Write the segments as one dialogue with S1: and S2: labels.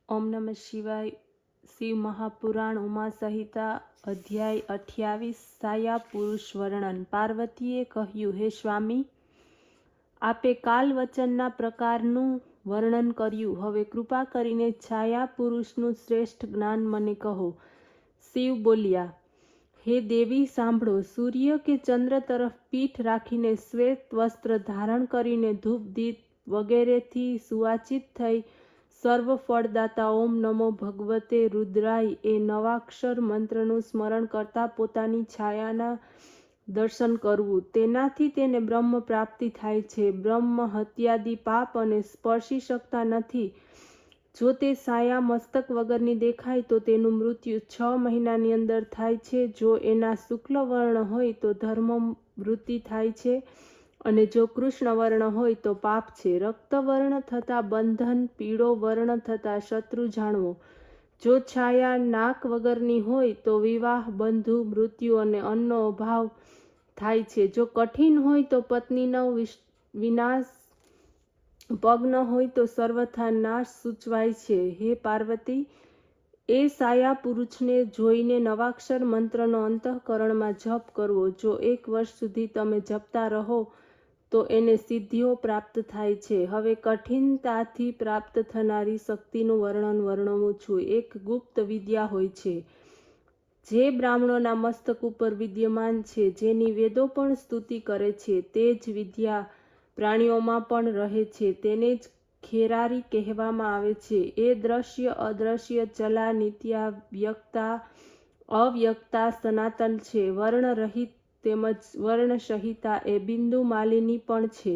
S1: ओम नमः शिवाय। शिव महापुराण उमा संहिता अध्याय 28 साया पुरुष वर्णन। पार्वतीए કહ્યું, હે સ્વામી, આપે કાલ વચનના પ્રકારનું વર્ણન કર્યું, હવે કૃપા કરીને છાયા પુરુષનું શ્રેષ્ઠ જ્ઞાન મને કહો। શિવ બોલ્યા, હે દેવી સાંભળો, સૂર્ય કે ચંદ્ર તરફ પીઠ રાખીને શ્વેત વસ્ત્ર ધારણ કરીને ધૂપ દીપ વગેરેથી સુવાચિત થઈ સર્વ ફળદાતા ઓમ નમો ભગવતે રુદ્રાય એ નવાક્ષર મંત્રનું સ્મરણ કરતા પોતાની છાયાના દર્શન કરવું, તેનાથી તેને બ્રહ્મ પ્રાપ્તિ થાય છે। બ્રહ્મ હત્યાદિ પાપ અને સ્પર્શી શકતા નથી। જો તે છાયા મસ્તક વગરની દેખાય તો તેનું મૃત્યુ 6 મહિનાની અંદર થાય છે। જો એના શુક્લ વર્ણ હોય તો ધર્મ વૃત્તિ થાય છે અને જો કૃષ્ણ વર્ણ હોય તો પાપ છે। રક્તવર્ણ થતા બંધન, પીળો વર્ણ થતા શત્રુ જાણવો। જો છાયા નાક વગરની હોય તો વિવાહ, બંધુ, મૃત્યુ અને અન્નનો અભાવ થાય છે। જો કઠિન હોય તો પત્નીનો વિનાશ, પગ ન હોય તો સર્વથા નાશ સૂચવાય છે। હે પાર્વતી, એ સાયા પુરુષને જોઈને નવાક્ષર મંત્રનો અંતઃકરણમાં જપ કરવો। જો 1 વર્ષ સુધી તમે જપતા રહો તો એને સિદ્ધિઓ પ્રાપ્ત થાય છે। હવે કઠિનતાથી પ્રાપ્ત થનારી શક્તિનું વર્ણન વર્ણવું છું। એક ગુપ્ત વિદ્યા હોય છે જે બ્રાહ્મણોના મસ્તક ઉપર વિદ્યમાન છે, જેની વેદો પણ સ્તુતિ કરે છે। તે જ વિદ્યા પ્રાણીઓમાં પણ રહે છે, તેને જ ખેરારી કહેવામાં આવે છે। એ દ્રશ્ય, અદ્રશ્ય, ચલા, નિત્યા, વ્યક્તા, અવ્યક્તા, સનાતન છે। વર્ણરહિત તેમજ વર્ણસહિતા એ બિંદુ માલિની પણ છે।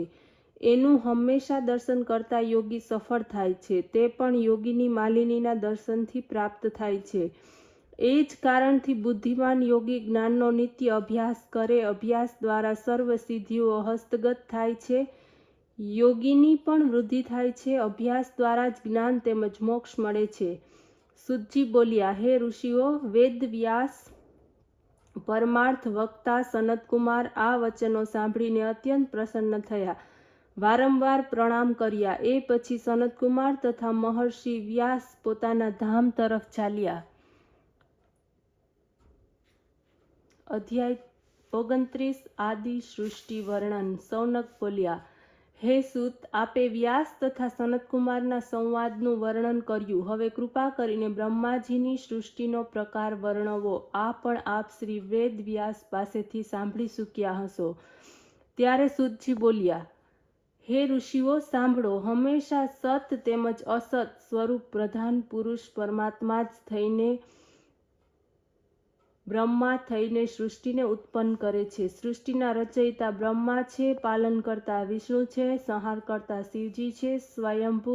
S1: એનું હંમેશા દર્શન કરતા યોગી સફળ થાય છે। તે પણ યોગીની માલિનીના દર્શનથી પ્રાપ્ત થાય છે। એ જ કારણથી બુદ્ધિમાન યોગી જ્ઞાનનો નિત્ય અભ્યાસ કરે। અભ્યાસ દ્વારા સર્વ સિદ્ધિઓ હસ્તગત થાય છે। યોગીની પણ વૃદ્ધિ થાય છે। અભ્યાસ દ્વારા જ જ્ઞાન તેમજ મોક્ષ મળે છે। સુતજી બોલ્યા, હે ઋષિઓ, વેદ વ્યાસ પરમાર્થ વક્તા સનતકુમાર આ વચનો સાંભળીને અત્યંત પ્રસન્ન થયા, વારંવાર પ્રણામ કર્યા। એ પછી સનતકુમાર તથા મહર્ષિ વ્યાસ પોતાના ધામ તરફ ચાલ્યા। અધ્યાય 29 આદિ સૃષ્ટિ વર્ણન। સૌનક બોલ્યા, હે સૂત, આપે વ્યાસ તથા સનતકુમારના સંવાદનું વર્ણન કર્યું, હવે કૃપા કરીને બ્રહ્માજીની સૃષ્ટિનો પ્રકાર વર્ણવો। આ પણ આપ શ્રી વેદ વ્યાસ પાસેથી સાંભળી ચૂક્યા હશો। ત્યારે સૂતજી બોલ્યા, હે ઋષિઓ સાંભળો, હંમેશા સત તેમજ અસત સ્વરૂપ પ્રધાન પુરુષ પરમાત્મા જ થઈને બ્રહ્મા થઈને સૃષ્ટિને ઉત્પન્ન કરે છે। સૃષ્ટિના રચયિતા બ્રહ્મા છે, પાલન કરતા વિષ્ણુ છે, સંહાર કરતા શિવજી છે, સ્વયંભૂ